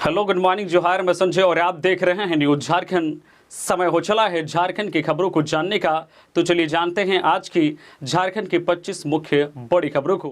Hello, good morning, जोहार। मैं संजय और आप देख रहे हैं न्यूज झारखंड। समय हो चला है झारखंड की खबरों को जानने का, तो चलिए जानते हैं आज की झारखंड की 25 मुख्य बड़ी खबरों को।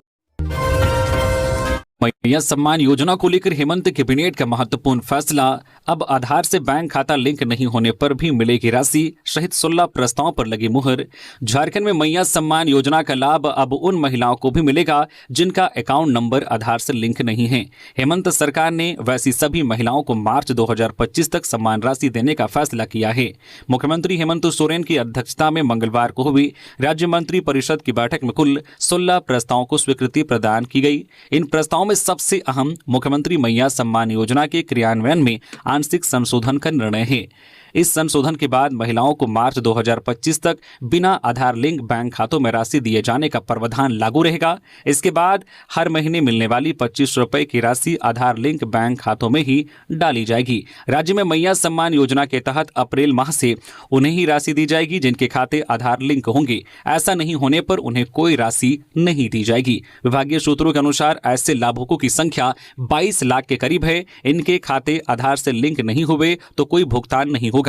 मैया सम्मान योजना को लेकर हेमंत कैबिनेट का महत्वपूर्ण फैसला। अब आधार से बैंक खाता लिंक नहीं होने पर भी मिलेगी राशि सहित 16 प्रस्तावों पर लगी मुहर। झारखंड में मैया सम्मान योजना का लाभ अब उन महिलाओं को भी मिलेगा जिनका अकाउंट नंबर आधार से लिंक नहीं है। हेमंत सरकार ने वैसी सभी महिलाओं को मार्च 2025 तक सम्मान राशि देने का फैसला किया है। मुख्यमंत्री हेमंत सोरेन की अध्यक्षता में मंगलवार को हुई राज्य मंत्री परिषद की बैठक में कुल 16 प्रस्तावों को स्वीकृति प्रदान की गई। इन प्रस्तावों में सबसे अहम मुख्यमंत्री मैया सम्मान योजना के क्रियान्वयन में आंशिक संशोधन का निर्णय है। इस संशोधन के बाद महिलाओं को मार्च 2025 तक बिना आधार लिंक बैंक खातों में राशि दिए जाने का प्रावधान लागू रहेगा। इसके बाद हर महीने मिलने वाली 25 रुपए की राशि आधार लिंक बैंक खातों में ही डाली जाएगी। राज्य में मैया सम्मान योजना के तहत अप्रैल माह से उन्हें ही राशि दी जाएगी जिनके खाते आधार लिंक होंगे। ऐसा नहीं होने पर उन्हें कोई राशि नहीं दी जाएगी। विभागीय सूत्रों के अनुसार ऐसे लाभुकों की संख्या 22 लाख के करीब है। इनके खाते आधार से लिंक नहीं हुए तो कोई भुगतान नहीं होगा।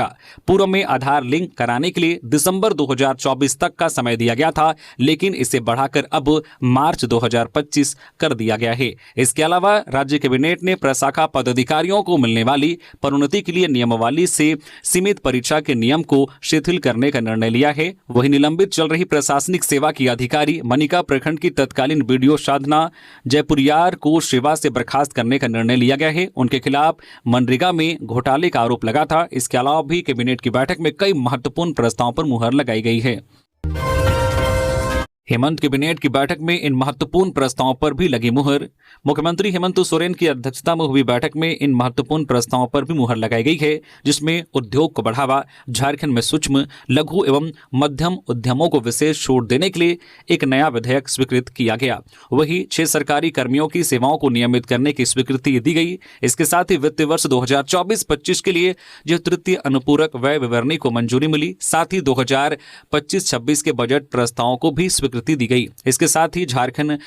पूर्व में आधार लिंक कराने के लिए दिसंबर 2024 तक का समय दिया गया था, लेकिन इसे बढ़ाकर अब मार्च 2025 कर दिया गया है। इसके अलावा राज्य कैबिनेट ने प्रशाखा पदाधिकारियों को मिलने वाली पदोन्नति के लिए नियमावली से सीमित परीक्षा के नियम को शिथिल करने का निर्णय लिया है। वहीं निलंबित चल रही प्रशासनिक सेवा की अधिकारी मनिका प्रखंड की तत्कालीन बीडीओ साधना जयपुरियार को सेवा से बर्खास्त करने का निर्णय लिया गया है। उनके खिलाफ मनरेगा में घोटाले का आरोप लगा था। इसके अलावा भी कैबिनेट की बैठक में कई महत्वपूर्ण प्रस्तावों पर मुहर लगाई गई है। हेमंत कैबिनेट की बैठक में इन महत्वपूर्ण प्रस्तावों पर भी लगी मुहर। मुख्यमंत्री हेमंत सोरेन की अध्यक्षता में हुई बैठक में इन महत्वपूर्ण प्रस्तावों पर भी मुहर लगाई गई है, जिसमें उद्योग को बढ़ावा, झारखंड में सूक्ष्म, लघु एवं मध्यम उद्यमों को विशेष छूट देने के लिए एक नया विधेयक स्वीकृत किया गया। वहीं 6 सरकारी कर्मियों की सेवाओं को नियमित करने की स्वीकृति दी गई। इसके साथ ही वित्तीय वर्ष 2024-25 के लिए जो तृतीय अनुपूरक व्यय विवरणी को मंजूरी मिली। साथ ही 2025-26 के बजट प्रस्तावों को भी दी गई। इसके साथ ही झारखंड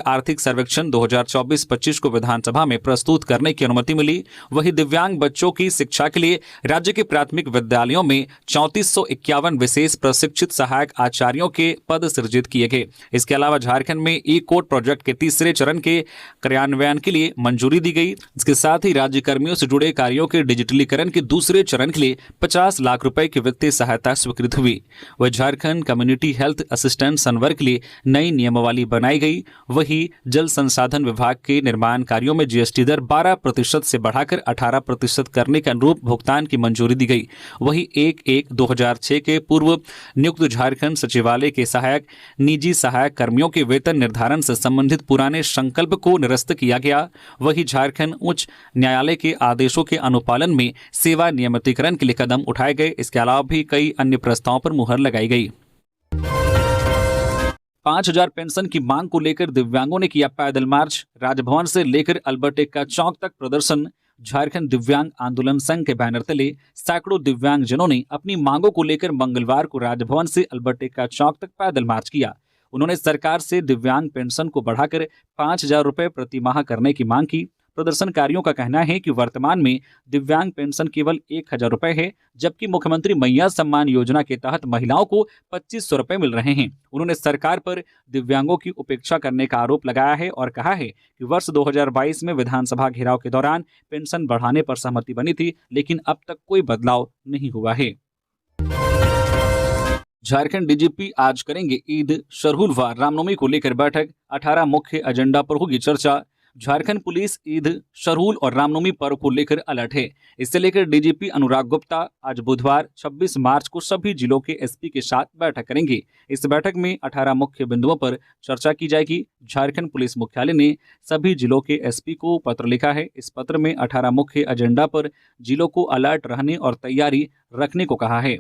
आर्थिक सर्वेक्षण 2024-25 को विधानसभा में प्रस्तुत करने की अनुमति मिली। वहीं दिव्यांग बच्चों की शिक्षा के लिए राज्य के प्राथमिक विद्यालयों में 3451 विशेष प्रशिक्षित सहायक आचार्यों के पद सृजित किए गए। इसके अलावा झारखंड में ई कोर्ट प्रोजेक्ट के तीसरे चरण के क्रियान्वयन के लिए मंजूरी दी गई। इसके साथ ही राज्य कर्मियों से जुड़े कार्यों के डिजिटलीकरण के दूसरे चरण के लिए 50 लाख रुपए की वित्तीय सहायता स्वीकृत हुई। वह झारखंड कम्युनिटी हेल्थ असिस्टेंट संवर्ग के लिए नई नियमावली बनाई गई। वहीं जल संसाधन विभाग के निर्माण कार्यों में जीएसटी दर 12% से बढ़ाकर 18% करने के अनुरूप भुगतान की मंजूरी दी गई। वहीं 1/1/2006 के पूर्व नियुक्त झारखंड सचिवालय के सहायक निजी सहायक कर्मियों के वेतन निर्धारण से संबंधित पुराने संकल्प को निरस्त किया गया। वहीं झारखंड उच्च न्यायालय के आदेशों के अनुपालन में सेवा नियमितीकरण के लिए कदम उठाए गए। इसके अलावा भी कई अन्य प्रस्तावों पर मुहर लगाई गई। 5000 पेंशन की मांग को लेकर दिव्यांगों ने किया पैदल मार्च। राजभवन से लेकर अल्बर्ट एक्का चौक तक प्रदर्शन। झारखंड दिव्यांग आंदोलन संघ के बैनर तले सैकड़ों दिव्यांगजनों ने अपनी मांगों को लेकर मंगलवार को राजभवन से अल्बर्ट एक्का चौक तक पैदल मार्च किया। उन्होंने सरकार से दिव्यांग पेंशन को बढ़ाकर 5000 रुपए प्रति माह करने की मांग की। प्रदर्शनकारियों का कहना है कि वर्तमान में दिव्यांग पेंशन केवल 1000 रुपए है, जबकि मुख्यमंत्री मैया सम्मान योजना के तहत महिलाओं को 2500 रुपए मिल रहे हैं। उन्होंने सरकार पर दिव्यांगों की उपेक्षा करने का आरोप लगाया है और कहा है कि वर्ष 2022 में विधानसभा घेराव के दौरान पेंशन बढ़ाने पर सहमति बनी थी, लेकिन अब तक कोई बदलाव नहीं हुआ है। झारखंड डीजीपी आज करेंगे ईद, शरहुल व रामनवमी को लेकर बैठक। 18 मुख्य एजेंडा पर होगी चर्चा। झारखंड पुलिस ईद, शरहुल और रामनवमी पर्व को लेकर अलर्ट है। इससे लेकर डीजीपी अनुराग गुप्ता आज बुधवार 26 मार्च को सभी जिलों के एसपी के साथ बैठक करेंगे। इस बैठक में 18 मुख्य बिंदुओं पर चर्चा की जाएगी। झारखंड पुलिस मुख्यालय ने सभी जिलों के एसपी को पत्र लिखा है। इस पत्र में 18 मुख्य एजेंडा पर जिलों को अलर्ट रहने और तैयारी रखने को कहा है।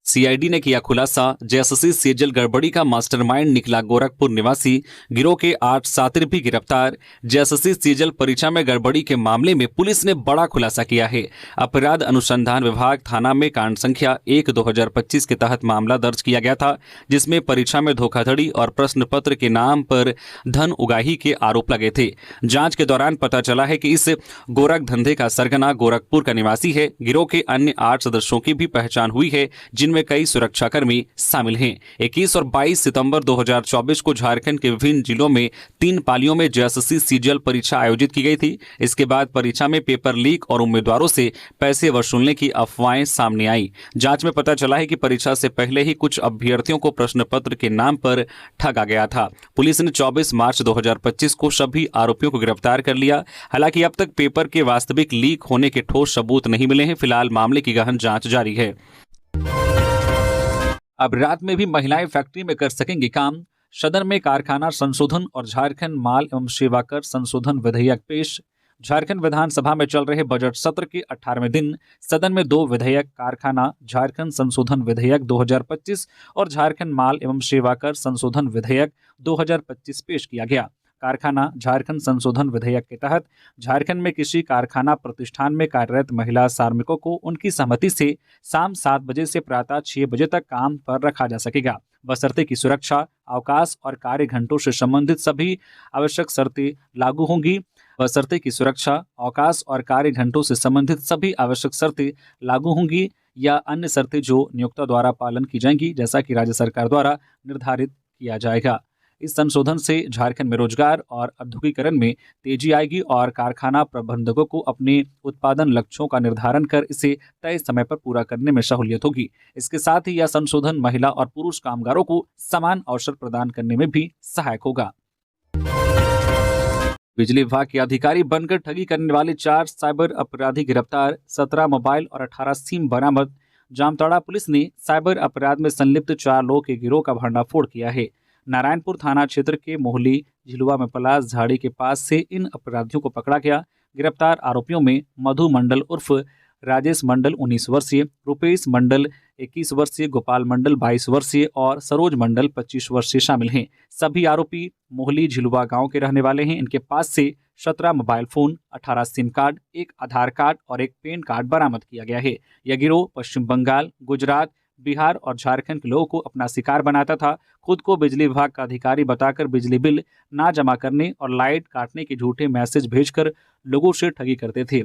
सीआईडी ने किया खुलासा, जेएसएससी सेजल गड़बड़ी का मास्टरमाइंड निकला गोरखपुर निवासी, गिरोह के 8 छात्र भी गिरफ्तार। जेएसएससी सेजल परीक्षा में गड़बड़ी के मामले में पुलिस ने बड़ा खुलासा किया है। अपराध अनुसंधान विभाग थाना में कांड संख्या 1/2025 के तहत मामला दर्ज किया गया था, जिसमें परीक्षा में धोखाधड़ी और प्रश्न पत्र के नाम पर धन उगाही के आरोप लगे थे। जांच के दौरान पता चला है कि इस गोरख धंधे का सरगना गोरखपुर का निवासी है। गिरोह के अन्य 8 सदस्यों की भी पहचान हुई है, जिनमें कई सुरक्षाकर्मी शामिल हैं। 21 और 22 सितंबर 2024 को झारखंड के विभिन्न जिलों में 3 पालियों में जेएसएससी सीजीएल परीक्षा आयोजित की गई थी। इसके बाद परीक्षा में पेपर लीक और उम्मीदवारों से पैसे वसूलने की अफवाहें सामने आई। जांच में पता चला है कि परीक्षा से पहले ही कुछ अभ्यर्थियों को प्रश्न पत्र के नाम पर ठगा गया था। पुलिस ने 24 मार्च 2025 को सभी आरोपियों को गिरफ्तार कर लिया। हालांकि अब तक पेपर के वास्तविक लीक होने के ठोस सबूत नहीं मिले हैं। फिलहाल मामले की गहन जांच जारी है। अब रात में भी महिलाएं फैक्ट्री में कर सकेंगी काम। सदन में कारखाना संशोधन और झारखंड माल एवं सेवा कर संशोधन विधेयक पेश। झारखंड विधानसभा में चल रहे बजट सत्र के 18वें दिन सदन में 2 विधेयक, कारखाना झारखंड संशोधन विधेयक 2025 और झारखंड माल एवं सेवा कर संशोधन विधेयक 2025 पेश किया गया। कारखाना झारखंड संशोधन विधेयक के तहत झारखंड में किसी कारखाना प्रतिष्ठान में कार्यरत महिला श्रमिकों को उनकी सहमति से शाम 7 बजे से प्रातः 6 बजे तक काम पर रखा जा सकेगा, बशर्ते की सुरक्षा, अवकाश और कार्य घंटों से संबंधित सभी आवश्यक शर्तें लागू होंगी। बशर्ते की सुरक्षा, अवकाश और कार्य घंटों से संबंधित सभी आवश्यक शर्तें लागू होंगी या अन्य शर्तें जो नियोक्ता द्वारा पालन की जाएंगी, जैसा कि राज्य सरकार द्वारा निर्धारित किया जाएगा। इस संशोधन से झारखंड में रोजगार और औद्योगिकरण में तेजी आएगी और कारखाना प्रबंधकों को अपने उत्पादन लक्ष्यों का निर्धारण कर इसे तय समय पर पूरा करने में सहूलियत होगी। इसके साथ ही यह संशोधन महिला और पुरुष कामगारों को समान अवसर प्रदान करने में भी सहायक होगा। बिजली विभाग के अधिकारी बनकर ठगी करने वाले 4 साइबर अपराधी गिरफ्तार, 17 मोबाइल और 18 सिम बरामद। जामताड़ा पुलिस ने साइबर अपराध में संलिप्त 4 लोगों के गिरोह का भंडाफोड़ किया है। नारायणपुर थाना क्षेत्र के मोहली झिलुआ में पलास झाड़ी के पास से इन अपराधियों को पकड़ा गया। गिरफ्तार आरोपियों में मधु मंडल उर्फ राजेश मंडल 19 वर्षीय, रुपेश मंडल 21 वर्षीय, गोपाल मंडल 22 वर्षीय और सरोज मंडल 25 वर्षीय शामिल हैं। सभी आरोपी मोहली झिलुआ गांव के रहने वाले हैं। इनके पास से 17 मोबाइल फोन, 18 सिम कार्ड, 1 आधार कार्ड और 1 पैन कार्ड बरामद किया गया है। यह गिरोह पश्चिम बंगाल, गुजरात, बिहार और झारखंड के लोगों को अपना शिकार बनाता था। खुद को बिजली विभाग का अधिकारी बताकर बिजली बिल ना जमा करने और लाइट काटने के झूठे मैसेज भेजकर लोगों से ठगी करते थे।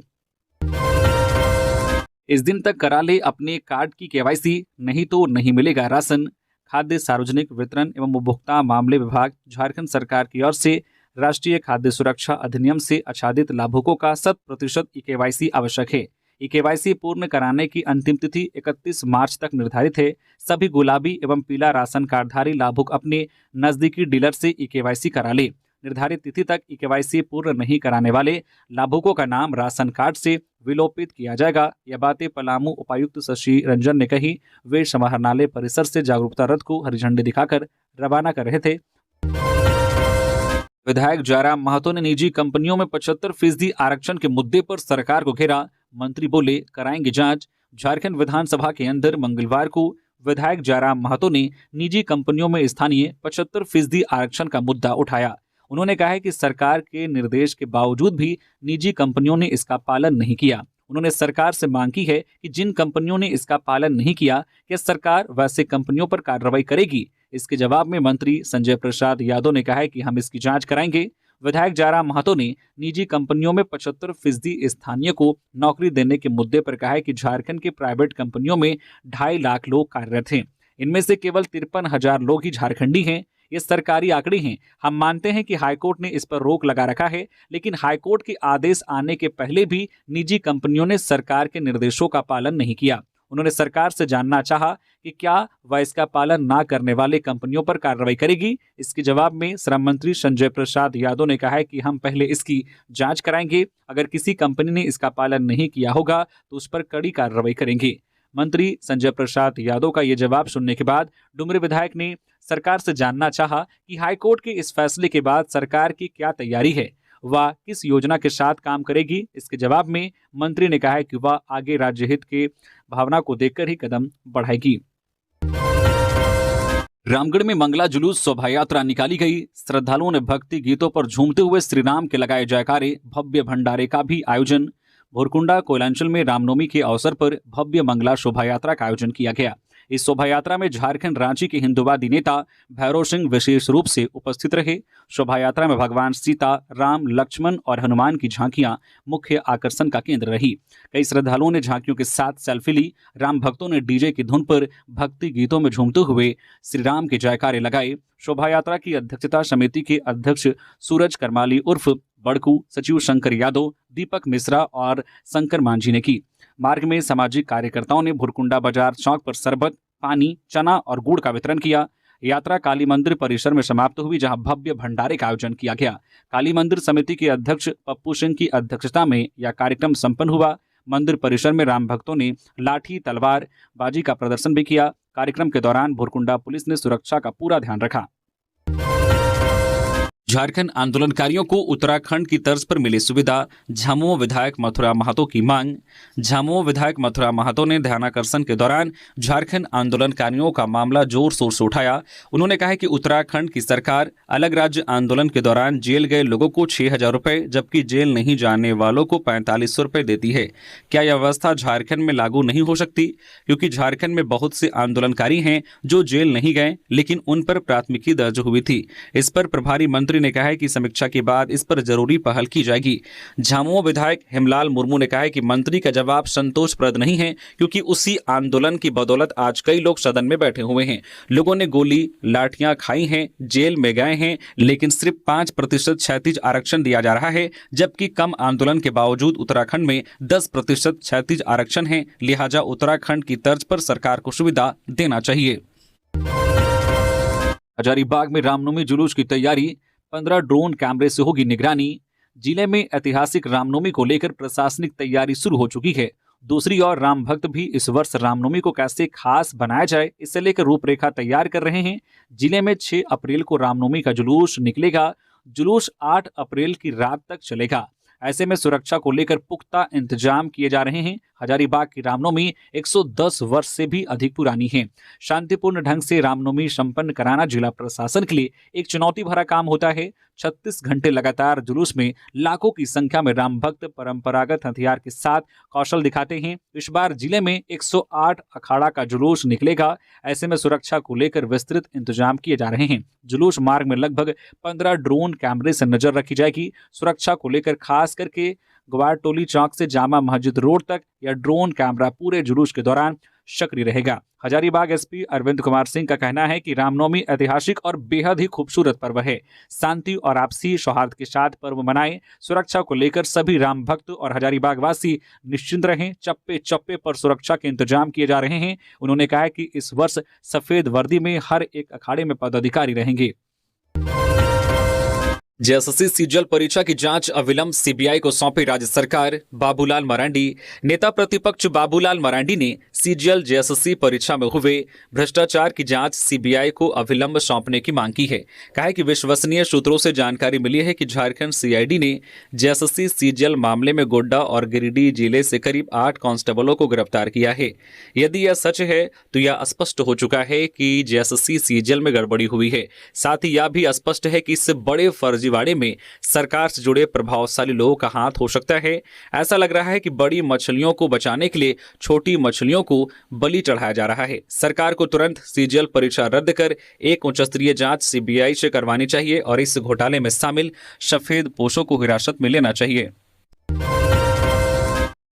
इस दिन तक करा ले अपने कार्ड की केवाईसी, नहीं तो नहीं मिलेगा राशन। खाद्य सार्वजनिक वितरण एवं उपभोक्ता मामले विभाग झारखंड सरकार की ओर से राष्ट्रीय खाद्य सुरक्षा अधिनियम से आच्छादित लाभुकों का 100% केवाईसी आवश्यक है। केवाईसी पूर्ण कराने की अंतिम तिथि 31 मार्च तक निर्धारित है। सभी गुलाबी एवं पीला राशन कार्डधारी लाभुक अपने नजदीकी डीलर से केवाईसी करा ले। निर्धारित तिथि तक केवाईसी पूर्ण नहीं कराने वाले लाभुकों का नाम राशन कार्ड से विलोपित किया जाएगा। यह बातें पलामू उपायुक्त शशि रंजन ने कही। वे समाहरणालय परिसर से जागरूकता रथ को हरी झंडी दिखाकर रवाना कर रहे थे। विधायक जयराम महतो ने निजी कंपनियों में 75% आरक्षण के मुद्दे पर सरकार को घेरा। मंत्री बोले, कराएंगे जांच। झारखंड विधानसभा के अंदर मंगलवार को विधायक जयराम महतो ने निजी कंपनियों में स्थानीय 75% आरक्षण का मुद्दा उठाया। उन्होंने कहा है कि सरकार के निर्देश के बावजूद भी निजी कंपनियों ने इसका पालन नहीं किया। उन्होंने सरकार से मांग की है कि जिन कंपनियों ने इसका पालन नहीं किया, क्या सरकार वैसे कंपनियों पर कार्रवाई करेगी। इसके जवाब में मंत्री संजय प्रसाद यादव ने कहा है कि हम इसकी जांच कराएंगे। विधायक जयराम महतो ने निजी कंपनियों में 75% स्थानीय को नौकरी देने के मुद्दे पर कहा है कि झारखंड के प्राइवेट कंपनियों में 2.5 लाख लोग कार्यरत हैं। इनमें से केवल 53,000 लोग ही झारखंडी हैं। ये सरकारी आंकड़े हैं। हम मानते हैं कि हाईकोर्ट ने इस पर रोक लगा रखा है, लेकिन हाईकोर्ट के आदेश आने के पहले भी निजी कंपनियों ने सरकार के निर्देशों का पालन नहीं किया। उन्होंने सरकार से जानना चाहा कि क्या वह इसका पालन ना करने वाले कंपनियों पर कार्रवाई करेगी। इसके जवाब में श्रम मंत्री संजय प्रसाद यादव ने कहा है कि हम पहले इसकी जांच कराएंगे। अगर किसी कंपनी ने इसका पालन नहीं किया होगा तो उस पर कड़ी कार्रवाई करेंगे। मंत्री संजय प्रसाद यादव का ये जवाब सुनने के बाद डुमरी विधायक ने सरकार से जानना चाहा कि हाईकोर्ट के इस फैसले के बाद सरकार की क्या तैयारी है, वह किस योजना के साथ काम करेगी। इसके जवाब में मंत्री ने कहा है कि वह आगे राज्य हित के भावना को देखकर ही कदम बढ़ाएगी। रामगढ़ में मंगला जुलूस शोभा यात्रा निकाली गई। श्रद्धालुओं ने भक्ति गीतों पर झूमते हुए श्री राम के लगाए जयकारे। भव्य भंडारे का भी आयोजन। भोरकुंडा कोयलांचल में रामनवमी के अवसर पर भव्य मंगला शोभा यात्रा का आयोजन किया गया। इस शोभा यात्रा में झारखंड रांची के हिंदुवादी नेता भैरव सिंह विशेष रूप से उपस्थित रहे। शोभा यात्रा में भगवान सीता, राम, लक्ष्मण और हनुमान की झांकियां मुख्य आकर्षण का केंद्र रही। कई श्रद्धालुओं ने झांकियों के साथ सेल्फी ली। राम भक्तों ने डीजे की धुन पर भक्ति गीतों में झूमते हुए श्री राम के जयकारे लगाए। शोभा यात्रा की अध्यक्षता समिति के अध्यक्ष सूरज करमाली उर्फ बड़कू, सचिव शंकर यादव, दीपक मिश्रा और शंकर मांझी ने की। मार्ग में सामाजिक कार्यकर्ताओं ने भुरकुंडा बाजार चौक पर शरबत, पानी, चना और गुड़ का वितरण किया। यात्रा काली मंदिर परिसर में समाप्त हुई, जहां भव्य भंडारे का आयोजन किया गया। काली मंदिर समिति के अध्यक्ष पप्पू सिंह की अध्यक्षता में यह कार्यक्रम संपन्न हुआ। मंदिर परिसर में राम भक्तों ने लाठी, तलवार बाजी का प्रदर्शन भी किया। कार्यक्रम के दौरान भुरकुंडा पुलिस ने सुरक्षा का पूरा ध्यान रखा। झारखंड आंदोलनकारियों को उत्तराखंड की तर्ज पर मिली सुविधा। झामुमो विधायक मथुरा महतो की मांग। झामुमो विधायक मथुरा महतो ने ध्यानाकर्षण के दौरान झारखंड आंदोलनकारियों का मामला जोर शोर से उठाया। उन्होंने कहा कि उत्तराखंड की सरकार अलग राज्य आंदोलन के दौरान जेल गए लोगों को 6,000 रुपये, जबकि जेल नहीं जाने वालों को 4500 रुपये देती है। क्या यह व्यवस्था झारखंड में लागू नहीं हो सकती? क्योंकि झारखंड में बहुत से आंदोलनकारी हैं जो जेल नहीं गए, लेकिन उन पर प्राथमिकी दर्ज हुई थी। इस पर प्रभारी मंत्री ने कहा है कि समीक्षा के बाद इस पर जरूरी पहल की जाएगी। झामुमो विधायक हेमलाल मुर्मू ने कहा है कि मंत्री का जवाब संतोषप्रद नहीं है, क्योंकि उसी आंदोलन की बदौलत आज कई लोग सदन में बैठे हुए हैं। लोगों ने गोली लाठियां खाई हैं, जेल में गए हैं, लेकिन सिर्फ 5% क्षैतिज आरक्षण दिया जा रहा है, जबकि कम आंदोलन के बावजूद उत्तराखंड में 10% क्षैतिज आरक्षण है। लिहाजा उत्तराखंड की तर्ज पर सरकार को सुविधा देना चाहिए। हजारीबाग में रामनवमी जुलूस की तैयारी। 15 ड्रोन कैमरे से होगी निगरानी। जिले में ऐतिहासिक रामनवमी को लेकर प्रशासनिक तैयारी शुरू हो चुकी है। दूसरी ओर राम भक्त भी इस वर्ष रामनवमी को कैसे खास बनाया जाए, इससे लेकर रूपरेखा तैयार कर रहे हैं। जिले में 6 अप्रैल को रामनवमी का जुलूस निकलेगा। जुलूस 8 अप्रैल की रात तक चलेगा। ऐसे में सुरक्षा को लेकर पुख्ता इंतजाम किए जा रहे हैं। हजारीबाग की रामनवमी 110 वर्ष से भी अधिक पुरानी है। शांतिपूर्ण ढंग से रामनवमी संपन्न कराना जिला प्रशासन के लिए एक चुनौती भरा काम होता है। 36 घंटे लगातार जुलूस में लाखों की संख्या में राम भक्त परंपरागत हथियार के साथ कौशल दिखाते हैं। इस बार जिले में 108 अखाड़ा का जुलूस निकलेगा। ऐसे में सुरक्षा को लेकर विस्तृत इंतजाम किए जा रहे हैं। जुलूस मार्ग में लगभग 15 ड्रोन कैमरे से नजर रखी जाएगी। सुरक्षा को लेकर खास करके ग्वारटोली चौक से जामा मस्जिद रोड तक यह ड्रोन कैमरा पूरे जुलूस के दौरान सक्रिय रहेगा। हजारीबाग एसपी अरविंद कुमार सिंह का कहना है कि रामनवमी ऐतिहासिक और बेहद ही खूबसूरत पर्व है। शांति और आपसी सौहार्द के साथ पर्व मनाएं। सुरक्षा को लेकर सभी राम भक्त और हजारीबाग वासी निश्चिंत रहें। चप्पे चप्पे पर सुरक्षा के इंतजाम किए जा रहे हैं। उन्होंने कहा कि इस वर्ष सफेद वर्दी में हर एक अखाड़े में पदाधिकारी रहेंगे। जेएसएससी सीजीएल परीक्षा की जांच अविलंब सीबीआई को सौंपी राज्य सरकार। बाबूलाल मरांडी। नेता प्रतिपक्ष बाबूलाल मरांडी ने सीजीएल जेएसएससी परीक्षा में हुए भ्रष्टाचार की जांच सीबीआई को अविलंब सौंपने की मांग की है। कहा है कि विश्वसनीय सूत्रों से जानकारी मिली है कि झारखंड सीआईडी ने जेएसएससी सीजीएल मामले में गोड्डा और गिरिडीह जिले से करीब 8 कांस्टेबलों को गिरफ्तार किया है। यदि यह सच है तो यह स्पष्ट हो चुका है कि जेएसएससी सीजीएल में गड़बड़ी हुई है। साथ ही यह भी स्पष्ट है कि इस बड़े फर्जीवाड़े में सरकार से जुड़े प्रभावशाली लोगों का हाथ हो सकता है। ऐसा लग रहा है कि बड़ी मछलियों को बचाने के लिए छोटी मछलियों को बलि चढ़ाया जा रहा है। सरकार को तुरंत सीजीएल परीक्षा रद्द कर एक उच्च स्तरीय जांच सीबीआई से करवानी चाहिए और इस घोटाले में शामिल सफेद पोशों को हिरासत में लेना चाहिए।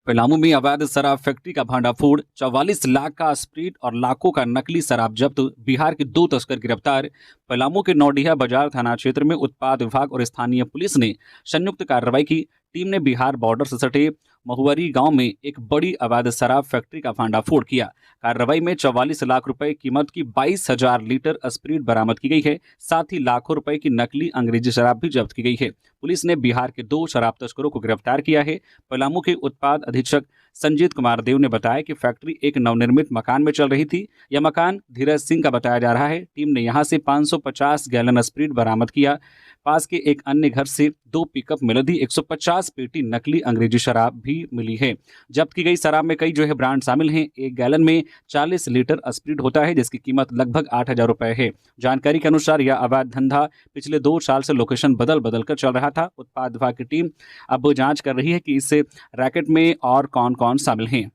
पलामू में अवैध शराब फैक्ट्री का भांडाफोड़। 44 लाख का स्प्रीट और लाखों का नकली शराब जब्त। बिहार के 2 तस्कर गिरफ्तार। पलामू के नौडिया बाजार थाना क्षेत्र में उत्पाद विभाग और स्थानीय पुलिस ने संयुक्त कार्रवाई की। टीम ने बिहार बॉर्डर से सटे महुवरी गांव में एक बड़ी अवैध शराब फैक्ट्री का भांडाफोड़ किया। कार्रवाई में 44 लाख रुपए कीमत की 22,000 लीटर स्प्रीट बरामद की गई है। साथ ही लाखों रुपए की नकली अंग्रेजी शराब भी जब्त की गई है। पुलिस ने बिहार के 2 शराब तस्करों को गिरफ्तार किया है। पलामू के उत्पाद अधीक्षक संजीत कुमार देव ने बताया कि फैक्ट्री एक नवनिर्मित मकान में चल रही थी। यह मकान धीरज सिंह का बताया जा रहा है। टीम ने यहां से 550 गैलन स्प्रीट बरामद किया। पास के एक अन्य घर से 2 पिकअप मेलडी 150 पेटी नकली अंग्रेजी शराब भी भी मिली है। जब्त की गई शराब में कई ब्रांड शामिल हैं। 1 गैलन में 40 लीटर स्प्रिट होता है, जिसकी कीमत लगभग 8,000 रुपए है। जानकारी के अनुसार यह अवैध धंधा पिछले 2 साल से लोकेशन बदल बदल कर चल रहा था। उत्पाद विभाग की टीम अब जांच कर रही है कि इस रैकेट में और कौन कौन शामिल हैं।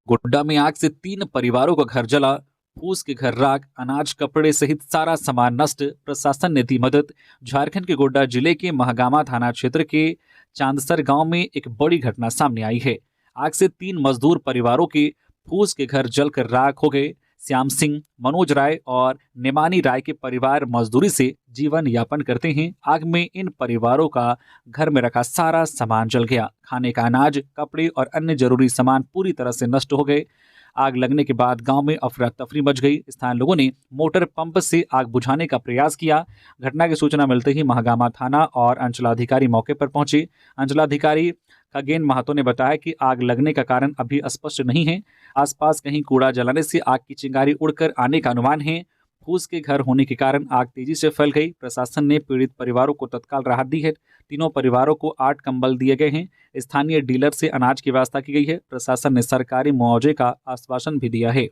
गोड्डा में आग से 3 परिवारों का घर जला, फूस के घर राख, अनाज कपड़े सहित सारा सामान नष्ट, प्रशासन ने दी मदद। झारखंड के गोड्डा जिले के महागामा थाना क्षेत्र के चांदसर गांव में एक बड़ी घटना सामने आई है। आग से 3 मजदूर परिवारों के फूस के घर जलकर राख हो गए। श्याम सिंह, मनोज राय और नेमानी राय के परिवार मजदूरी से जीवन यापन करते हैं। आग में इन परिवारों का घर में रखा सारा सामान जल गया। खाने का अनाज, कपड़े और अन्य जरूरी सामान पूरी तरह से नष्ट हो गए। आग लगने के बाद गांव में अफरा तफरी मच गई। स्थानीय लोगों ने मोटर पंप से आग बुझाने का प्रयास किया। घटना की सूचना मिलते ही महागामा थाना और अंचलाधिकारी मौके पर पहुंचे। अंचलाधिकारी खगेन महतो ने बताया कि आग लगने का कारण अभी स्पष्ट नहीं है। आसपास कहीं कूड़ा जलाने से आग की चिंगारी उड़कर आने का अनुमान है। फूस के घर होने के कारण आग तेजी से फैल गई। प्रशासन ने पीड़ित परिवारों को तत्काल राहत दी है। तीनों परिवारों को 8 कंबल दिए गए हैं। स्थानीय डीलर से अनाज की व्यवस्था की गई है। प्रशासन ने सरकारी मुआवजे का आश्वासन भी दिया है।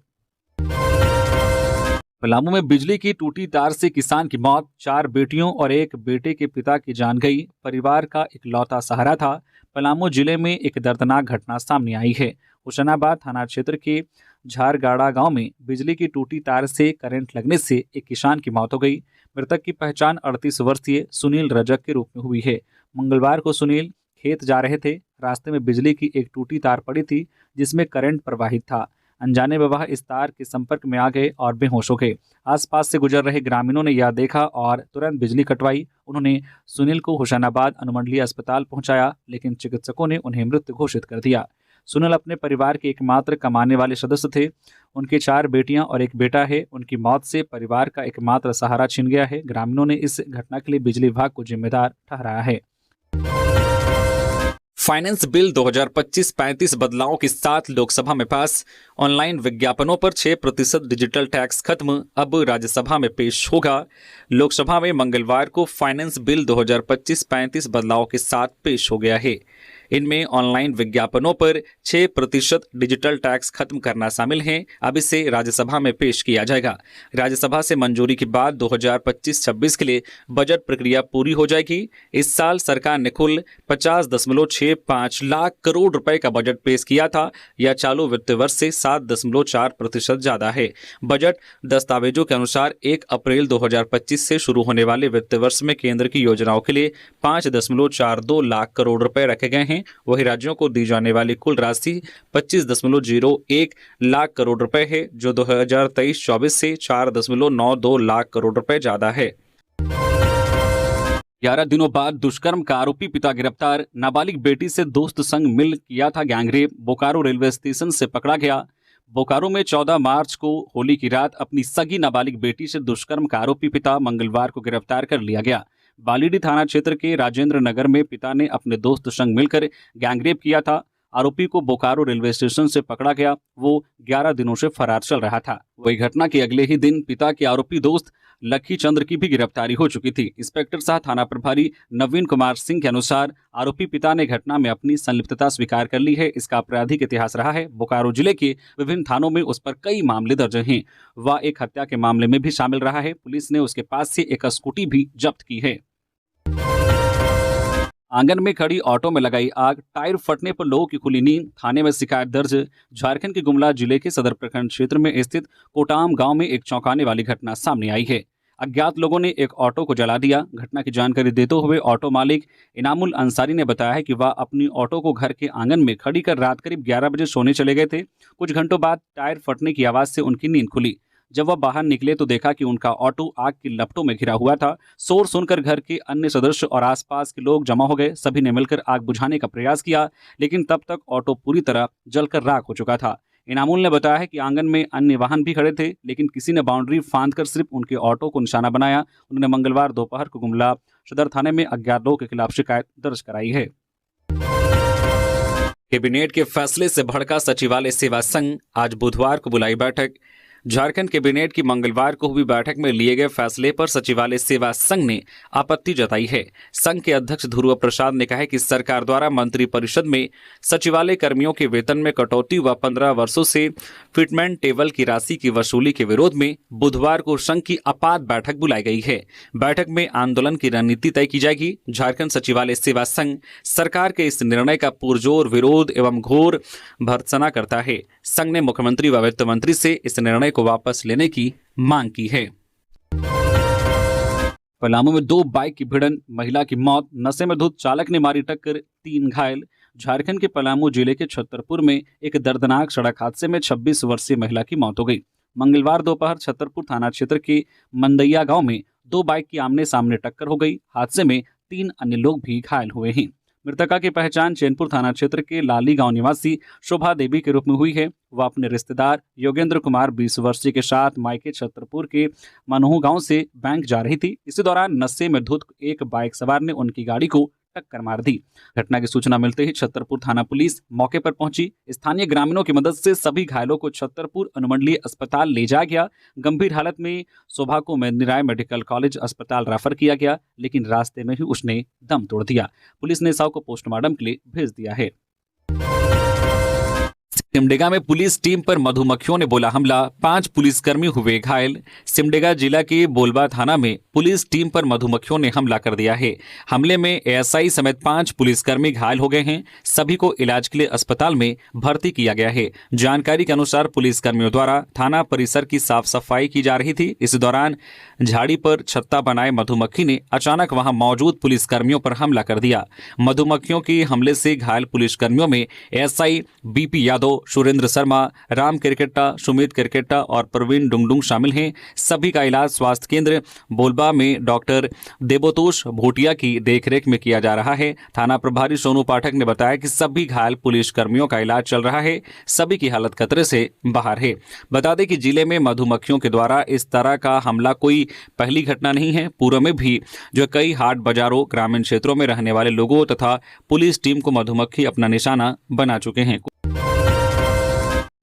पलामू में बिजली की टूटी तार से किसान की मौत, 4 बेटियों और 1 बेटे के पिता की जान गई। परिवार का इकलौता सहारा था। पलामू जिले में एक दर्दनाक घटना सामने आई है। हुसैनाबाद थाना क्षेत्र के झारगाड़ा गांव में बिजली की टूटी तार से करंट लगने से एक किसान की मौत हो गई। मृतक की पहचान 38 वर्षीय सुनील रजक के रूप में हुई है। मंगलवार को सुनील खेत जा रहे थे। रास्ते में बिजली की एक टूटी तार पड़ी थी जिसमें करंट प्रवाहित था। अनजाने में वह इस तार के संपर्क में आ गए और बेहोश हो गए। आसपास से गुजर रहे ग्रामीणों ने यह देखा और तुरंत बिजली कटवाई। उन्होंने सुनील को हुसैनाबाद अनुमंडलीय अस्पताल पहुंचाया, लेकिन चिकित्सकों ने उन्हें मृत घोषित कर दिया। सुनील अपने परिवार के एकमात्र कमाने वाले सदस्य थे। उनके 4 बेटियां और 1 बेटा है। उनकी मौत से परिवार का एकमात्र सहारा छिन गया है। ग्रामीणों ने इस घटना के लिए बिजली विभाग को जिम्मेदार ठहराया है। फाइनेंस बिल 2025-35 बदलावों के साथ लोकसभा में पास। ऑनलाइन विज्ञापनों पर 6% डिजिटल टैक्स खत्म, अब राज्यसभा में पेश होगा। लोकसभा में मंगलवार को फाइनेंस बिल 2025-35 बदलावों के साथ पेश हो गया है। इनमें ऑनलाइन विज्ञापनों पर 6% डिजिटल टैक्स खत्म करना शामिल है। अब इसे राज्यसभा में पेश किया जाएगा। राज्यसभा से मंजूरी के बाद 2025-26 के लिए बजट प्रक्रिया पूरी हो जाएगी। इस साल सरकार ने कुल 50.65 लाख करोड़ रुपए का बजट पेश किया था। यह चालू वित्त वर्ष से 7.4% ज्यादा है। बजट दस्तावेजों के अनुसार 1 अप्रैल 2025 से शुरू होने वाले वित्त वर्ष में केंद्र की योजनाओं के लिए 5.42 लाख करोड़ रुपए रखे गए हैं। वही राज्यों को दी जाने वाली कुल राशि 25.01 लाख करोड़ रुपए है, जो 2023-24 से 4.92 लाख करोड़ रुपए ज्यादा है। 11 दिनों बाद दुष्कर्म का आरोपी पिता गिरफ्तार। नाबालिग बेटी से दोस्त संग मिल किया था गैंगरेप, बोकारो रेलवे स्टेशन से पकड़ा गया। बोकारो में 14 मार्च को होली की रात अपनी सगी नाबालिग बेटी से दुष्कर्म का आरोपी पिता मंगलवार को गिरफ्तार कर लिया गया। बालीडी थाना क्षेत्र के राजेंद्र नगर में पिता ने अपने दोस्त संग मिलकर गैंगरेप किया था। आरोपी को बोकारो रेलवे स्टेशन से पकड़ा गया। वो 11 दिनों से फरार चल रहा था। वही घटना के अगले ही दिन पिता के आरोपी दोस्त लक्की चंद्र की भी गिरफ्तारी हो चुकी थी। इंस्पेक्टर साह थाना प्रभारी नवीन कुमार सिंह के अनुसार आरोपी पिता ने घटना में अपनी संलिप्तता स्वीकार कर ली है। इसका आपराधिक इतिहास रहा है। बोकारो जिले के विभिन्न थानों में उस पर कई मामले दर्ज हैं। वह एक हत्या के मामले में भी शामिल रहा है। पुलिस ने उसके पास से एक स्कूटी भी जब्त की है। आंगन में खड़ी ऑटो में लगाई आग, टायर फटने पर लोगों की खुली नींद, थाने में शिकायत दर्ज। झारखंड के गुमला जिले के सदर प्रखंड क्षेत्र में स्थित कोटाम गांव में एक चौंकाने वाली घटना सामने आई है। अज्ञात लोगों ने एक ऑटो को जला दिया। घटना की जानकारी देते हुए ऑटो मालिक इनामुल अंसारी ने बताया है कि वह अपनी ऑटो को घर के आंगन में खड़ी कर रात करीब 11 बजे सोने चले गए थे। कुछ घंटों बाद टायर फटने की आवाज से उनकी नींद खुली। जब वह बाहर निकले तो देखा कि उनका ऑटो आग की लपटों में घिरा हुआ था। शोर सुनकर घर के अन्य सदस्य और आसपास के लोग जमा हो गए। सभी ने मिलकर आग बुझाने का प्रयास किया, लेकिन तब तक ऑटो पूरी तरह जलकर राख हो चुका था। इनामुल ने बताया है कि आंगन में अन्य वाहन भी खड़े थे, लेकिन किसी ने बाउंड्री फांदकर सिर्फ उनके ऑटो को निशाना बनाया। उन्होंने मंगलवार दोपहर को गुमला सदर थाने में अज्ञात लोगों के खिलाफ शिकायत दर्ज कराई है। कैबिनेट के फैसले से भड़का सचिवालय सेवा संघ, आज बुधवार को बुलाई बैठक। झारखंड कैबिनेट की मंगलवार को हुई बैठक में लिए गए फैसले पर सचिवालय सेवा संघ ने आपत्ति जताई है। संघ के अध्यक्ष ध्रुव प्रसाद ने कहा है कि सरकार द्वारा मंत्रिपरिषद में सचिवालय कर्मियों के वेतन में कटौती व 15 वर्षों से फिटमेंट टेबल की राशि की वसूली के विरोध में बुधवार को संघ की आपात बैठक बुलाई गई है। बैठक में आंदोलन की रणनीति तय की जाएगी। झारखंड सचिवालय सेवा संघ सरकार के इस निर्णय का पुरजोर विरोध एवं घोर भर्त्सना करता है। संघ ने मुख्यमंत्री व वित्त मंत्री से इस निर्णय को वापस लेने की मांग की है। पलामू में 2 बाइक की भिड़न, महिला की मौत, नशे में धुत चालक ने मारी टक्कर, 3 घायल। झारखंड के पलामू जिले के छतरपुर में एक दर्दनाक सड़क हादसे में 26 वर्षीय महिला की मौत हो गई। मंगलवार दोपहर छतरपुर थाना क्षेत्र के मंदैया गांव में 2 बाइक की आमने सामने टक्कर हो गई। हादसे में 3 अन्य लोग भी घायल हुए हैं। मृतका की पहचान चैनपुर थाना क्षेत्र के लाली गांव निवासी शोभा देवी के रूप में हुई है। वह अपने रिश्तेदार योगेंद्र कुमार 20 वर्षीय के साथ मायके छतरपुर के मनोह गांव से बैंक जा रही थी। इसी दौरान नशे में धुत एक बाइक सवार ने उनकी गाड़ी को टक्कर मार दी। घटना की सूचना मिलते ही छतरपुर थाना पुलिस मौके पर पहुंची। स्थानीय ग्रामीणों की मदद से सभी घायलों को छतरपुर अनुमंडलीय अस्पताल ले जाया गया। गंभीर हालत में शोभा को मेदिनीराय मेडिकल कॉलेज अस्पताल रेफर किया गया, लेकिन रास्ते में ही उसने दम तोड़ दिया। पुलिस ने शव को पोस्टमार्टम के लिए भेज दिया है। सिमडेगा में पुलिस टीम पर मधुमक्खियों ने बोला हमला, 5 पुलिसकर्मी हुए घायल। सिमडेगा जिला के बोलबा थाना में पुलिस टीम पर मधुमक्खियों ने हमला कर दिया है। हमले में एएसआई समेत 5 पुलिसकर्मी घायल हो गए हैं। सभी को इलाज के लिए अस्पताल में भर्ती किया गया है। जानकारी के अनुसार पुलिसकर्मियों द्वारा थाना परिसर की साफ सफाई की जा रही थी। इस दौरान झाड़ी पर छत्ता बनाए मधुमक्खी ने अचानक वहां मौजूद पुलिसकर्मियों पर हमला कर दिया। मधुमक्खियों के हमले से घायल पुलिसकर्मियों में एएसआई बीपी यादव, सुरेंद्र शर्मा, राम किरकेट्टा, सुमित किरकेट्टा और प्रवीण डुंगडुंग शामिल हैं। सभी का इलाज स्वास्थ्य केंद्र बोलबा में डॉक्टर देवोतोष भोटिया की देखरेख में किया जा रहा है। थाना प्रभारी सोनू पाठक ने बताया कि सभी घायल पुलिसकर्मियों का इलाज चल रहा है। सभी की हालत खतरे से बाहर है। बता दें कि जिले में मधुमक्खियों के द्वारा इस तरह का हमला कोई पहली घटना नहीं है। पूर्व में भी जो कई हाट बाजारों, ग्रामीण क्षेत्रों में रहने वाले लोगों तथा पुलिस टीम को मधुमक्खी अपना निशाना बना चुके हैं।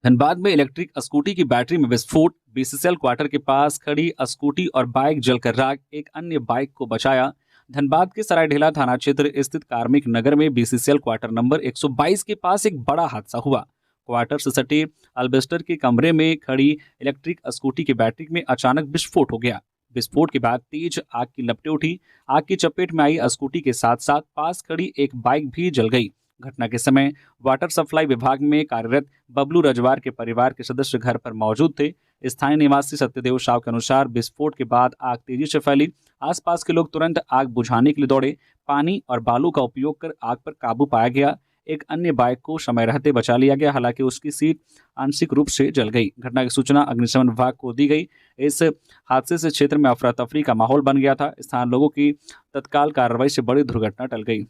धनबाद में इलेक्ट्रिक स्कूटी की बैटरी में विस्फोट, बीसीसीएल क्वार्टर के पास खड़ी स्कूटी और बाइक जलकर राख, एक अन्य बाइक को बचाया। धनबाद के सरायढेला थाना क्षेत्र स्थित कार्मिक नगर में बीसीसीएल क्वार्टर नंबर 122 के पास एक बड़ा हादसा हुआ। क्वार्टर से सटे अल्बेस्टर के कमरे में खड़ी इलेक्ट्रिक स्कूटी की बैटरी में अचानक विस्फोट हो गया। विस्फोट के बाद तेज आग की लपटें उठी। आग की चपेट में आई स्कूटी के साथ साथ पास खड़ी एक बाइक भी जल गई। घटना के समय वाटर सप्लाई विभाग में कार्यरत बबलू रजवार के परिवार के सदस्य घर पर मौजूद थे। स्थानीय निवासी सत्यदेव साव के अनुसार विस्फोट के बाद आग तेजी से फैली। आसपास के लोग तुरंत आग बुझाने के लिए दौड़े। पानी और बालू का उपयोग कर आग पर काबू पाया गया। एक अन्य बाइक को समय रहते बचा लिया गया, हालांकि उसकी सीट आंशिक रूप से जल गई। घटना की सूचना अग्निशमन विभाग को दी गई। इस हादसे से क्षेत्र में अफरा तफरी का माहौल बन गया था। स्थानीय लोगों की तत्काल कार्रवाई से बड़ी दुर्घटना टल गई।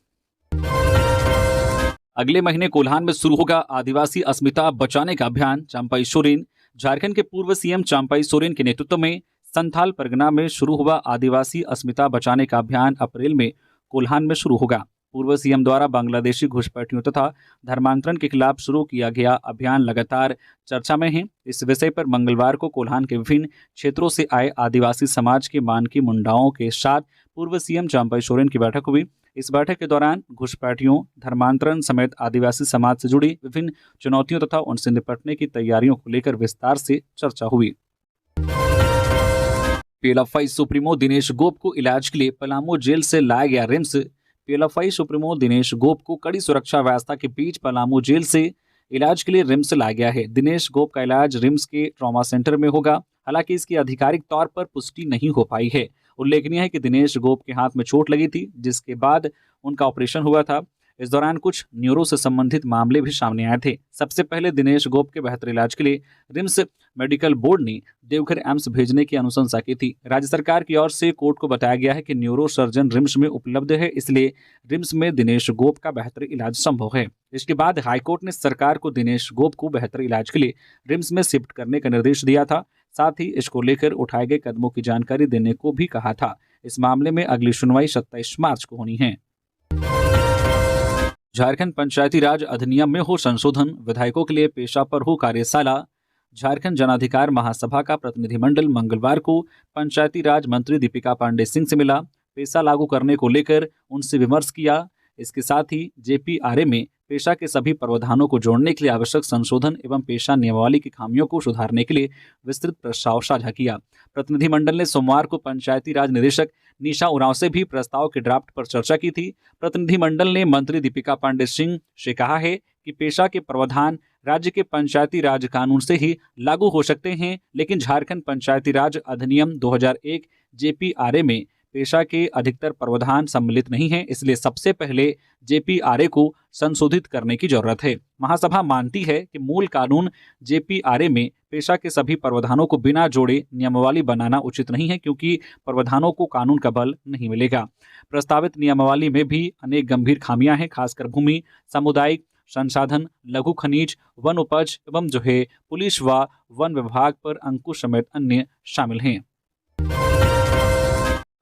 अगले महीने कोल्हान में शुरू होगा आदिवासी अस्मिता बचाने का अभियान। चंपाई सोरेन। झारखंड के पूर्व सीएम चंपाई सोरेन के नेतृत्व में संथाल परगना में शुरू हुआ आदिवासी अस्मिता बचाने का अभियान अप्रैल में कोल्हान में शुरू होगा। पूर्व सीएम द्वारा बांग्लादेशी घुसपैठियों तथा धर्मांतरण के खिलाफ शुरू किया गया अभियान लगातार चर्चा में है। इस विषय पर मंगलवार को कोल्हान के विभिन्न क्षेत्रों से आए आदिवासी समाज के मानकी मुंडाओं के साथ पूर्व सीएम चंपाई सोरेन की बैठक हुई। इस बैठक के दौरान घुसपैठियों, धर्मांतरण समेत आदिवासी समाज से जुड़ी विभिन्न चुनौतियों तथा उनसे निपटने की तैयारियों को लेकर विस्तार से चर्चा हुई। पीएलएफआई सुप्रीमो दिनेश गोप को इलाज के लिए पलामू जेल से लाया गया रिम्स। पीएलएफआई सुप्रीमो दिनेश गोप को कड़ी सुरक्षा व्यवस्था के बीच पलामू जेल से इलाज के लिए रिम्स लाया गया है। दिनेश गोप का इलाज रिम्स के ट्रॉमा सेंटर में होगा। हालांकि इसकी आधिकारिक तौर पर पुष्टि नहीं हो पाई है। उल्लेखनीय है कि दिनेश गोप के हाथ में चोट लगी थी, जिसके बाद उनका ऑपरेशन हुआ था। इस दौरान कुछ न्यूरो से संबंधित मामले भी सामने आए थे। सबसे पहले दिनेश गोप के बेहतर इलाज के लिए रिम्स मेडिकल बोर्ड ने देवघर एम्स भेजने की अनुशंसा की थी। राज्य सरकार की ओर से कोर्ट को बताया गया है कि न्यूरो सर्जन रिम्स में उपलब्ध है, इसलिए रिम्स में दिनेश गोप का बेहतर इलाज संभव है। इसके बाद हाईकोर्ट ने सरकार को दिनेश गोप को बेहतर इलाज के लिए रिम्स में शिफ्ट करने का निर्देश दिया था। साथ ही इसको लेकर उठाए गए कदमों की जानकारी देने को भी कहा था। इस मामले में अगली सुनवाई 27 मार्च को होनी है। झारखंड पंचायती राज अधिनियम में हो संशोधन, विधायकों के लिए पेशा पर हो कार्यशाला। झारखंड जन अधिकार महासभा का प्रतिनिधिमंडल मंगलवार को पंचायती राज मंत्री दीपिका पांडे सिंह से मिला। पेशा लागू करने को लेकर उनसे विमर्श किया। इसके साथ ही जेपीआरए में पेशा के सभी प्रावधानों को जोड़ने के लिए आवश्यक संशोधन एवं पेशा नियमावली की खामियों को सुधारने के लिए विस्तृत प्रस्ताव साझा किया। प्रतिनिधिमंडल ने सोमवार को पंचायती राज निदेशक निशा उरांव से भी प्रस्ताव के ड्राफ्ट पर चर्चा की थी। प्रतिनिधिमंडल ने मंत्री दीपिका पांडे सिंह से कहा है कि पेशा के प्रावधान राज्य के पंचायती राज कानून से ही लागू हो सकते हैं, लेकिन झारखंड पंचायती राज अधिनियम 2001 जेपीआरए में पेशा के अधिकतर प्रावधान सम्मिलित नहीं है, इसलिए सबसे पहले जेपीआरए को संशोधित करने की जरूरत है। महासभा मानती है कि मूल कानून जेपीआरए में पेशा के सभी प्रावधानों को बिना जोड़े नियमावली बनाना उचित नहीं है, क्योंकि प्रावधानों को कानून का बल नहीं मिलेगा। प्रस्तावित नियमावली में भी अनेक गंभीर खामियां हैं, खासकर भूमि, सामुदायिक संसाधन, लघु खनिज, वन उपज एवं पुलिस व वन विभाग पर अंकुश समेत अन्य शामिल हैं।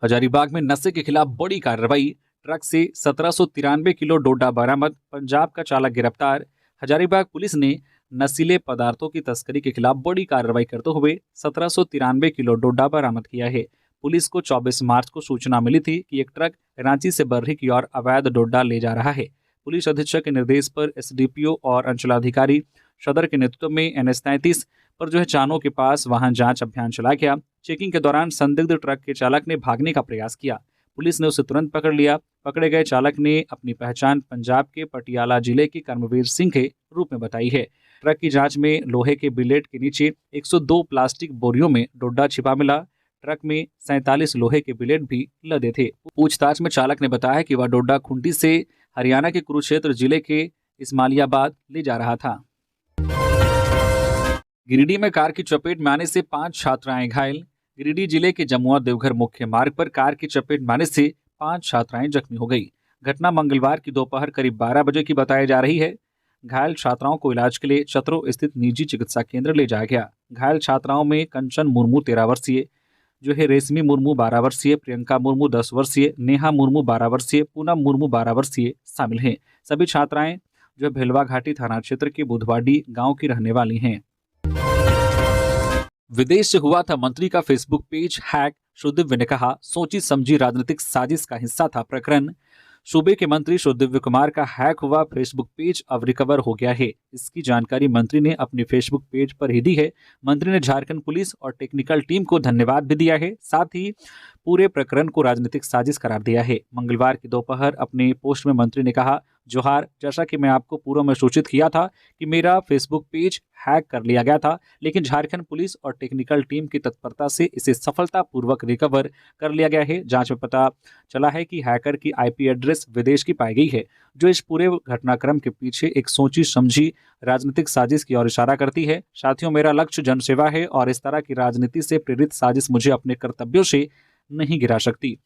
हजारीबाग में नशे के खिलाफ बड़ी कार्रवाई, ट्रक से 1793 किलो डोडा बरामद, पंजाब का चालक गिरफ्तार। हजारीबाग पुलिस ने नशीले पदार्थों की तस्करी के खिलाफ बड़ी कार्रवाई करते हुए 1793 किलो डोडा बरामद किया है। पुलिस को 24 मार्च को सूचना मिली थी कि एक ट्रक रांची से बर्री की ओर अवैध डोडा ले जा रहा है। पुलिस अधीक्षक के निर्देश पर एसडीपीओ और अंचलाधिकारी सदर के नेतृत्व में NS-33 पर चानो के पास वाहन जांच अभियान चलाया गया। चेकिंग के दौरान संदिग्ध ट्रक के चालक ने भागने का प्रयास किया। पुलिस ने उसे तुरंत पकड़ लिया। पकड़े गए चालक ने अपनी पहचान पंजाब के पटियाला जिले के कर्मवीर सिंह के रूप में बताई है। ट्रक की जांच में लोहे के बिलेट के नीचे 102 प्लास्टिक बोरियों में डोडा छिपा मिला। ट्रक में 47 लोहे के बिलेट भी लदे थे। पूछताछ में चालक ने बताया कि वह डोडा खुंटी से हरियाणा के कुरुक्षेत्र जिले के इस्माइलियाबाद ले जा रहा था। गिरिडीह में कार की चपेट में आने से 5 छात्राएं घायल। गिरिडीह जिले के जमुआ देवघर मुख्य मार्ग पर कार की चपेट में आने से 5 छात्राएं जख्मी हो गई। घटना मंगलवार की दोपहर करीब 12 बजे की बताई जा रही है। घायल छात्राओं को इलाज के लिए चतरो स्थित निजी चिकित्सा केंद्र ले जाया गया। घायल छात्राओं में कंचन मुर्मू 13 वर्षीय, रेशमी मुर्मू 12 वर्षीय, प्रियंका मुर्मू 10 वर्षीय, नेहा मुर्मू 12 वर्षीय, पूनम मुर्मू 12 वर्षीय शामिल हैं। सभी छात्राएं भेलवा घाटी थाना क्षेत्र के बुधवाडी गांव की रहने वाली हैं। विदेश से हुआ था मंत्री का फेसबुक पेज हैक, सुदिव्य ने कहा सोची समझी राजनीतिक साजिश का हिस्सा था प्रकरण। सूबे के मंत्री सुदिव्य कुमार का हैक हुआ फेसबुक पेज अब रिकवर हो गया है। इसकी जानकारी मंत्री ने अपने फेसबुक पेज पर ही दी है। मंत्री ने झारखंड पुलिस और टेक्निकल टीम को धन्यवाद भी दिया है, साथ ही पूरे प्रकरण को राजनीतिक साजिश करार दिया है। मंगलवार की दोपहर अपने पोस्ट में मंत्री ने कहा, जोहार, जैसा कि मैं आपको पूर्व में सूचित किया था कि मेरा फेसबुक पेज हैक कर लिया गया था, लेकिन झारखंड पुलिस और टेक्निकल टीम की तत्परता से इसे सफलतापूर्वक रिकवर कर लिया गया है। जांच में पता चला है कि हैकर की आईपी एड्रेस विदेश की पाई गई है, जो इस पूरे घटनाक्रम के पीछे एक सोची समझी राजनीतिक साजिश की ओर इशारा करती है। साथियों, मेरा लक्ष्य जनसेवा है और इस तरह की राजनीति से प्रेरित साजिश मुझे अपने कर्तव्यों से नहीं गिरा सकती।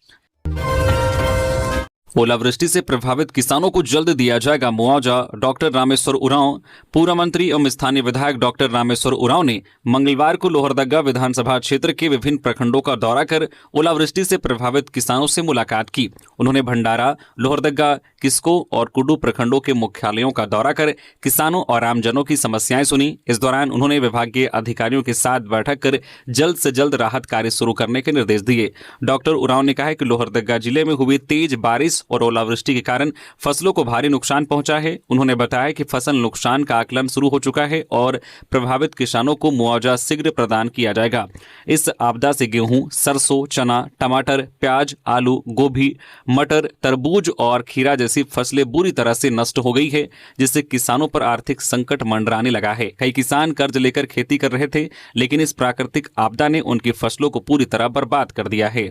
ओलावृष्टि से प्रभावित किसानों को जल्द दिया जाएगा मुआवजा, डॉक्टर रामेश्वर उरांव। पूर्व मंत्री एवं स्थानीय विधायक डॉक्टर रामेश्वर उरांव ने मंगलवार को लोहरदगा विधानसभा क्षेत्र के विभिन्न प्रखंडों का दौरा कर ओलावृष्टि से प्रभावित किसानों से मुलाकात की। उन्होंने भंडारा, लोहरदगा, किस्को और कुड्डू प्रखंडों के मुख्यालयों का दौरा कर किसानों और आमजनों की समस्याएं सुनी। इस दौरान उन्होंने विभागीय अधिकारियों के साथ बैठक कर जल्द से जल्द राहत कार्य शुरू करने के निर्देश दिए। डॉक्टर उरांव ने कहा कि लोहरदगा जिले में हुई तेज बारिश और ओलावृष्टि के कारण फसलों को भारी नुकसान पहुंचा है। उन्होंने बताया कि फसल नुकसान का आकलन शुरू हो चुका है और प्रभावित किसानों को मुआवजा शीघ्र प्रदान किया जाएगा। इस आपदा से गेहूं, सरसों, चना, टमाटर, प्याज, आलू, गोभी, मटर, तरबूज और खीरा जैसी फसलें बुरी तरह से नष्ट हो गई है, जिससे किसानों पर आर्थिक संकट मंडराने लगा है। कई किसान कर्ज लेकर खेती कर रहे थे, लेकिन इस प्राकृतिक आपदा ने उनकी फसलों को पूरी तरह बर्बाद कर दिया है।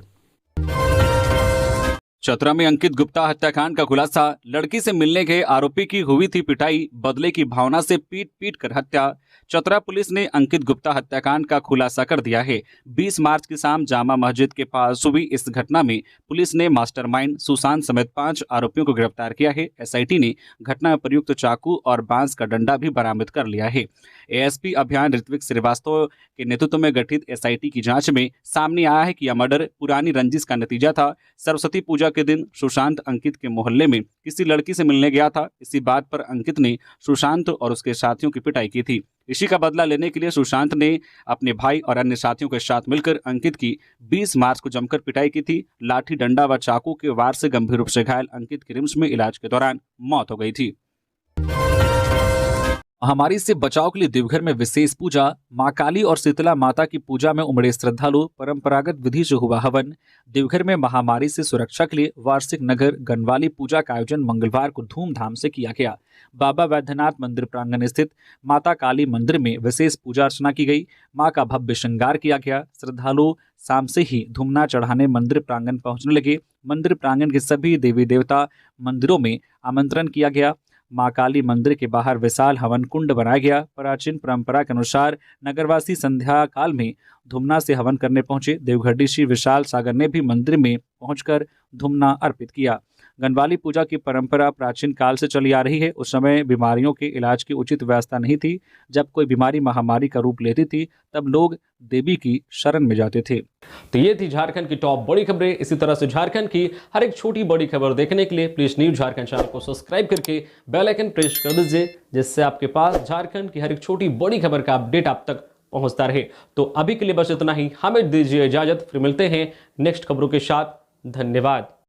चतरा में अंकित गुप्ता हत्याकांड का खुलासा, लड़की से मिलने गए आरोपी की हुई थी पिटाई, बदले की भावना से पीट पीट कर हत्या। चतरा पुलिस ने अंकित गुप्ता हत्याकांड का खुलासा कर दिया है। 20 मार्च की शाम जामा मस्जिद के पास हुई इस घटना में पुलिस ने मास्टरमाइंड सुशांत समेत 5 आरोपियों को गिरफ्तार किया है। एसआईटी ने घटना में प्रयुक्त चाकू और बांस का डंडा भी बरामद कर लिया है। एएसपी अभियान ऋत्विक श्रीवास्तव के नेतृत्व में गठित एसआईटी की जांच में सामने आया है कि यह मर्डर पुरानी रंजिश का नतीजा था। सरस्वती पूजा के दिन सुशांत अंकित के मोहल्ले में किसी लड़की से मिलने गया था। इसी बात पर अंकित ने सुशांत और उसके साथियों की पिटाई की थी। इसी का बदला लेने के लिए सुशांत ने अपने भाई और अन्य साथियों के साथ मिलकर अंकित की 20 मार्च को जमकर पिटाई की थी। लाठी डंडा व चाकू के वार से गंभीर रूप से घायल अंकित की रिम्स में इलाज के दौरान मौत हो गई थी। महामारी से बचाव के लिए देवघर में विशेष पूजा। मां काली और शीतला माता की पूजा में उमड़े श्रद्धालु। परंपरागत विधि से हुआ हवन। देवघर में महामारी से सुरक्षा के लिए वार्षिक नगर गनवाली पूजा का आयोजन मंगलवार को धूमधाम से किया गया। बाबा वैद्यनाथ मंदिर प्रांगण स्थित माता काली मंदिर में विशेष पूजा अर्चना की गई। मां का भव्य श्रृंगार किया गया। श्रद्धालु शाम से ही धूमना चढ़ाने मंदिर प्रांगण पहुंचने लगे। मंदिर प्रांगण के सभी देवी देवता मंदिरों में आमंत्रण किया गया। मां काली मंदिर के बाहर विशाल हवन कुंड बनाया गया। प्राचीन परंपरा के अनुसार नगरवासी संध्या काल में धूमना से हवन करने पहुंचे। देवघर श्री विशाल सागर ने भी मंदिर में पहुंचकर धूमना अर्पित किया। गनवाली पूजा की परंपरा प्राचीन काल से चली आ रही है। उस समय बीमारियों के इलाज की उचित व्यवस्था नहीं थी। जब कोई बीमारी महामारी का रूप लेती थी तब लोग देवी की शरण में जाते थे। तो ये थी झारखंड की टॉप बड़ी खबरें। इसी तरह से झारखंड की हर एक छोटी बड़ी खबर देखने के लिए प्लीज न्यूज झारखंड चैनल को सब्सक्राइब करके बेल आइकन प्रेस कर दीजिए, जिससे आपके पास झारखंड की हर एक छोटी बड़ी खबर का अपडेट आप तक पहुंचता रहे। तो अभी के लिए बस इतना ही। हमें दीजिए इजाजत, फिर मिलते हैं नेक्स्ट खबरों के साथ। धन्यवाद।